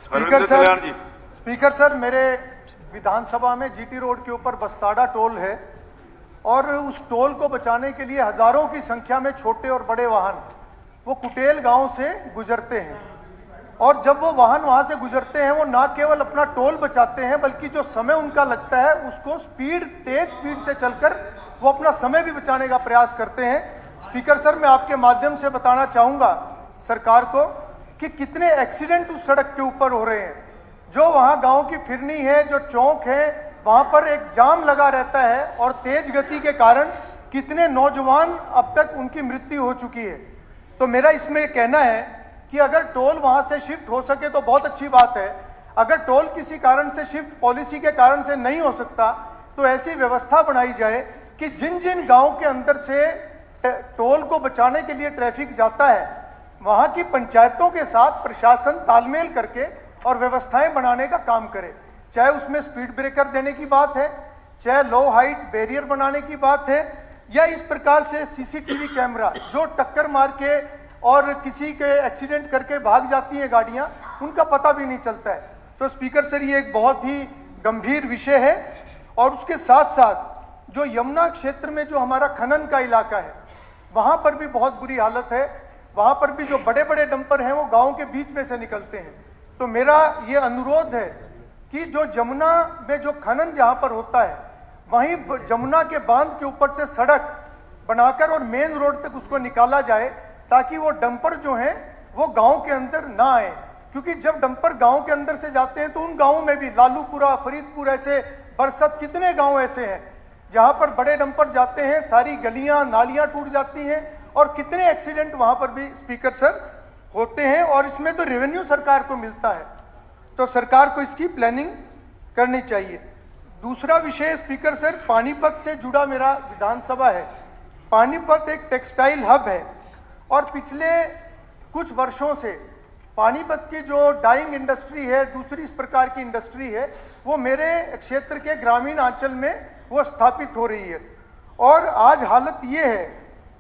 Speaker sir, मेरे विधानसभा में GT road के ऊपर बस्ताड़ा टोल है और उस टोल को बचाने के लिए हजारों की संख्या में छोटे और बड़े वाहन वो कुटेल गांव से गुजरते हैं और जब वो वाहन वहां से गुजरते हैं वो ना केवल अपना टोल बचाते हैं बल्कि जो समय उनका लगता है उसको तेज स्पीड से चलकर वो अपना समय भी बचाने का प्रयास करते हैं। स्पीकर सर, मैं आपके माध्यम से बताना चाहूंगा सरकार को कि कितने एक्सीडेंट उस सड़क के ऊपर हो रहे हैं। जो वहां गांव की फिरनी है, जो चौक है, वहां पर एक जाम लगा रहता है और तेज गति के कारण कितने नौजवान अब तक उनकी मृत्यु हो चुकी है। तो मेरा इसमें कहना है कि अगर टोल वहां से शिफ्ट हो सके तो बहुत अच्छी बात है। अगर टोल किसी कारण से शिफ्ट पॉलिसी के कारण से नहीं हो सकता तो ऐसी व्यवस्था बनाई जाए कि जिन जिन गांव के अंदर से टोल को बचाने के लिए ट्रैफिक जाता है वहां की पंचायतों के साथ प्रशासन तालमेल करके और व्यवस्थाएं बनाने का काम करे। चाहे उसमें स्पीड ब्रेकर देने की बात है, चाहे लो हाइट बैरियर बनाने की बात है, या इस प्रकार से सीसीटीवी कैमरा जो टक्कर मार के और किसी के एक्सीडेंट करके भाग जाती हैं गाड़ियां, उनका पता भी नहीं चलता है। तो स्पीकर सर, ये एक बहुत ही गंभीर विषय है। और उसके साथ साथ जो यमुना क्षेत्र में जो हमारा खनन का इलाका है वहां पर भी बहुत बुरी हालत है। वहां पर भी जो बड़े बड़े डंपर हैं वो गांव के बीच में से निकलते हैं। तो मेरा ये अनुरोध है कि जो जमुना में जो खनन जहां पर होता है वहीं जमुना के बांध के ऊपर से सड़क बनाकर और मेन रोड तक उसको निकाला जाए ताकि वो डंपर जो हैं वो गांव के अंदर ना आए। क्योंकि जब डंपर गांव के अंदर से जाते हैं तो उन गांवों में भी लालूपुरा, फरीदपुर, ऐसे बरसत, कितने गांव ऐसे हैं जहां पर बड़े डंपर जाते हैं, सारी गलियां नालियां टूट जाती हैं और कितने एक्सीडेंट वहां पर भी स्पीकर सर होते हैं। और इसमें तो रेवेन्यू सरकार को मिलता है, तो सरकार को इसकी प्लानिंग करनी चाहिए। दूसरा विषय स्पीकर सर, पानीपत से जुड़ा मेरा विधानसभा है। पानीपत एक टेक्सटाइल हब है और पिछले कुछ वर्षों से पानीपत की जो डाइंग इंडस्ट्री है, दूसरी इस प्रकार की इंडस्ट्री है, वो मेरे क्षेत्र के ग्रामीण अंचल में वो स्थापित हो रही है। और आज हालत ये है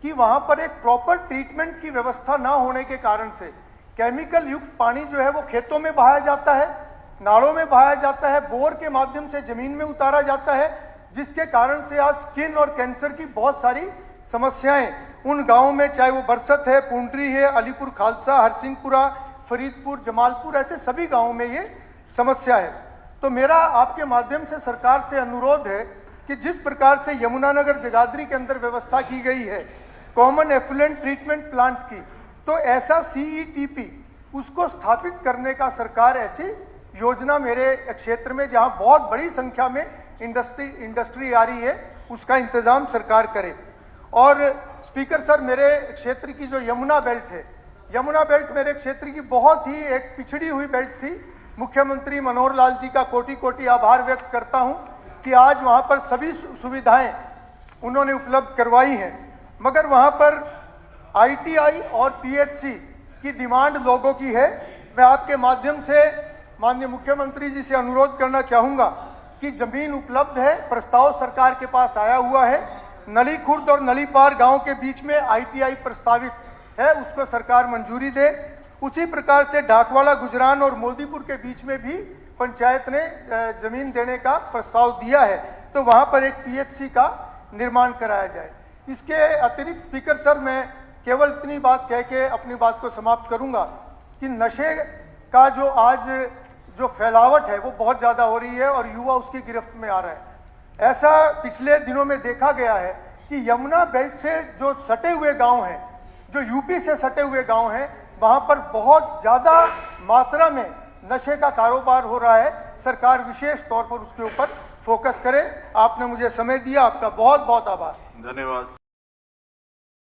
कि वहां पर एक प्रॉपर ट्रीटमेंट की व्यवस्था ना होने के कारण से केमिकल युक्त पानी जो है वो खेतों में बहाया जाता है, नालों में बहाया जाता है, बोर के माध्यम से जमीन में उतारा जाता है, जिसके कारण से आज स्किन और कैंसर की बहुत सारी समस्याएं उन गांवों में, चाहे वो बरसत है, पुंडरी है, अलीपुर खालसा, हरसिंहपुरा, फरीदपुर, जमालपुर, ऐसे सभी गांवों में ये समस्या है। तो मेरा आपके माध्यम से सरकार से अनुरोध है कि जिस प्रकार से यमुनानगर जगाधरी के अंदर व्यवस्था की गई है कॉमन एफ्लुएंट ट्रीटमेंट प्लांट की, तो ऐसा CETP उसको स्थापित करने का सरकार ऐसी योजना मेरे क्षेत्र में जहां बहुत बड़ी संख्या में इंडस्ट्री आ रही है उसका इंतजाम सरकार करे। और स्पीकर सर, मेरे क्षेत्र की जो यमुना बेल्ट है, यमुना बेल्ट मेरे क्षेत्र की बहुत ही एक पिछड़ी हुई बेल्ट थी। मुख्यमंत्री मनोहर लाल जी का कोटि कोटि आभार व्यक्त करता हूं कि आज वहां पर सभी सुविधाएं उन्होंने उपलब्ध करवाई हैं, मगर वहां पर ITI और PHC की डिमांड लोगों की है। मैं आपके माध्यम से माननीय मुख्यमंत्री जी से अनुरोध करना चाहूंगा कि जमीन उपलब्ध है, प्रस्ताव सरकार के पास आया हुआ है। नली खुर्द और नली पार गांव के बीच में ITI प्रस्तावित है, उसको सरकार मंजूरी दे। उसी प्रकार से डाकवाला, गुजरान और मोदीपुर के बीच में भी पंचायत ने जमीन देने का प्रस्ताव दिया है, तो वहां पर एक PHC का निर्माण कराया जाए। इसके अतिरिक्त स्पीकर सर, मैं केवल इतनी बात कह के अपनी बात को समाप्त करूंगा कि नशे का जो आज जो फैलावट है वो बहुत ज्यादा हो रही है और युवा उसकी गिरफ्त में आ रहा है। ऐसा पिछले दिनों में देखा गया है कि यमुना बेल्ट से जो सटे हुए गांव हैं, जो यूपी से सटे हुए गांव हैं, वहां पर बहुत ज्यादा मात्रा में नशे का कारोबार हो रहा है। सरकार विशेष तौर पर उसके ऊपर फोकस करे। आपने मुझे समय दिया, आपका बहुत बहुत आभार। धन्यवाद।